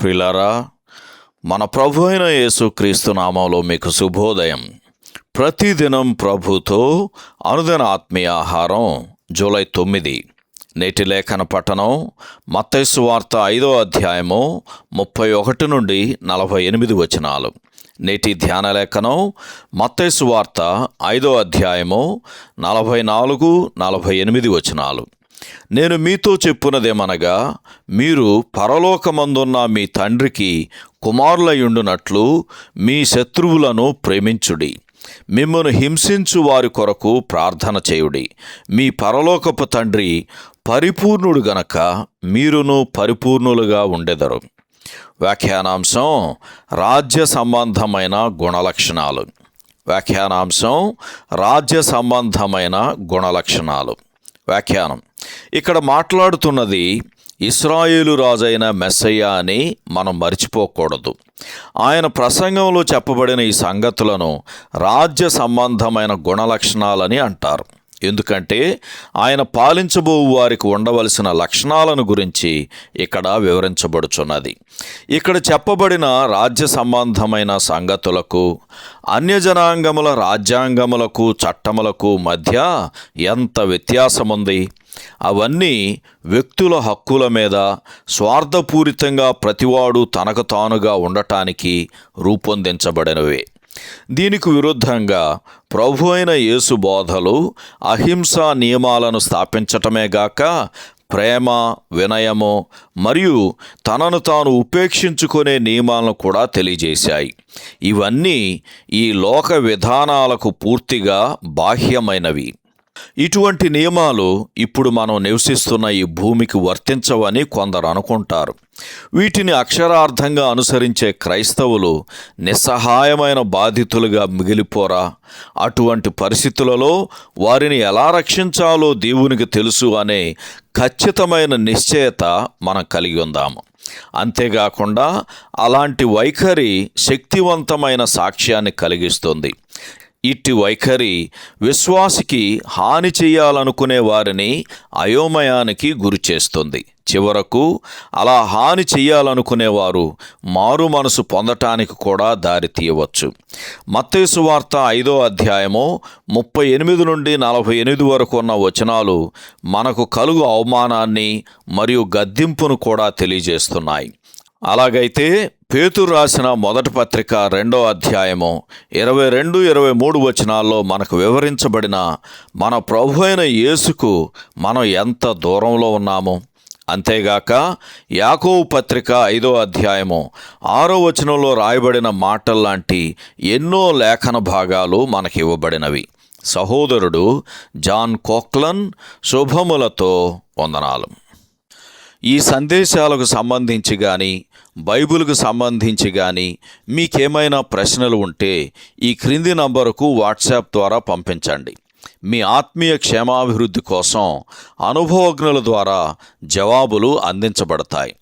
ప్రియులారా, మన ప్రభు అయిన యేసుక్రీస్తు నామంలో మీకు శుభోదయం. ప్రతిదినం ప్రభుతో అనుదిన ఆత్మీయ ఆహారం. జూలై 9. నేటి లేఖన పఠనం మత్తయి సువార్త 5వ అధ్యాయము 31 నుండి 48 వచనాలు. నేటి ధ్యాన లేఖనం మత్తయి సువార్త 5వ అధ్యాయము 44-48 వచనాలు. నేను మీతో చెప్పున్నదేమనగా, మీరు పరలోకమందున్న మీ తండ్రికి కుమారులయుండునట్లు మీ శత్రువులను ప్రేమించుడి, మిమ్మును హింసించు వారి కొరకు ప్రార్థన చేయుడి. మీ పరలోకపు తండ్రి పరిపూర్ణుడు గనక మీరును పరిపూర్ణులుగా ఉండెదరు. వ్యాఖ్యానాంశం రాజ్య సంబంధమైన గుణలక్షణాలు. వ్యాఖ్యానాంశం రాజ్య సంబంధమైన గుణలక్షణాలు. వ్యాఖ్యానం: ఇక్కడ మాట్లాడుతున్నది ఇశ్రాయేలు రాజైన మెస్సయ్య అని మనం మర్చిపోకూడదు. ఆయన ప్రసంగంలో చెప్పబడిన ఈ సంగతులను రాజ్య సంబంధమైన గుణలక్షణాలని అంటారు. ఎందుకంటే ఆయన పాలించబో వారికి ఉండవలసిన లక్షణాలను గురించి ఇక్కడ వివరించబడుచున్నది. ఇక్కడ చెప్పబడిన రాజ్య సంబంధమైన సంగతులకు అన్యజనాంగముల రాజ్యాంగములకు చట్టములకు మధ్య ఎంత వ్యత్యాసముంది. అవన్నీ వ్యక్తుల హక్కుల మీద స్వార్థపూరితంగా ప్రతివాడు తనకు తానుగా ఉండటానికి రూపొందించబడినవే. దీనికి విరుద్ధంగా ప్రభు అయిన యేసు బోధలు అహింసా నియమాలను స్థాపించటమేగాక ప్రేమ, వినయము మరియు తనను తాను ఉపేక్షించుకునే నియమాలను కూడా తెలియజేశాయి. ఇవన్నీ ఈ లోక విధానాలకు పూర్తిగా బాహ్యమైనవి. ఇటువంటి నియమాలు ఇప్పుడు మనం నివసిస్తున్న ఈ భూమికి వర్తించవని కొందరు అనుకుంటారు. వీటిని అక్షరార్థంగా అనుసరించే క్రైస్తవులు నిస్సహాయమైన బాధితులుగా మిగిలిపోరా? అటువంటి పరిస్థితులలో వారిని ఎలా రక్షించాలో దేవునికి తెలుసు అనే ఖచ్చితమైన నిశ్చయత మనం కలిగి ఉందాము. అంతేకాకుండా అలాంటి వైఖరి శక్తివంతమైన సాక్ష్యాన్ని కలిగిస్తుంది. ఇట్టి వైఖరి విశ్వాసికి హాని చేయాలనుకునే వారిని అయోమయానికి గురి చేస్తుంది. చివరకు అలా హాని చేయాలనుకునేవారు మారు మనసు పొందటానికి కూడా దారి తీయవచ్చు. మత్తయి సువార్త 5వ అధ్యాయము 38 నుండి 48 వరకు ఉన్న వచనాలు మనకు కలుగు అవమానాన్ని మరియు గద్దింపును కూడా తెలియజేస్తున్నాయి. అలాగైతే పేతురు రాసిన మొదటి పత్రిక 2వ అధ్యాయము 22-23 వచనాల్లో మనకు వివరించబడిన మన ప్రభు అయిన యేసుకు మనం ఎంత దూరంలో ఉన్నాము. అంతేగాక యాకోబు పత్రిక 5వ అధ్యాయము 6వ వచనంలో రాయబడిన మాటల్లాంటి ఎన్నో లేఖన భాగాలు మనకి ఇవ్వబడినవి. సహోదరుడు జాన్ కోక్లన్ శుభములతో వందనాలు. ఈ సందేశాలకు సంబంధించి కానీ బైబిల్కు సంబంధించి కానీ మీకేమైనా ప్రశ్నలు ఉంటే ఈ క్రింది నంబరుకు వాట్సాప్ ద్వారా పంపించండి. మీ ఆత్మీయ క్షేమాభివృద్ధి కోసం అనుభవజ్ఞుల ద్వారా జవాబులు అందించబడతాయి.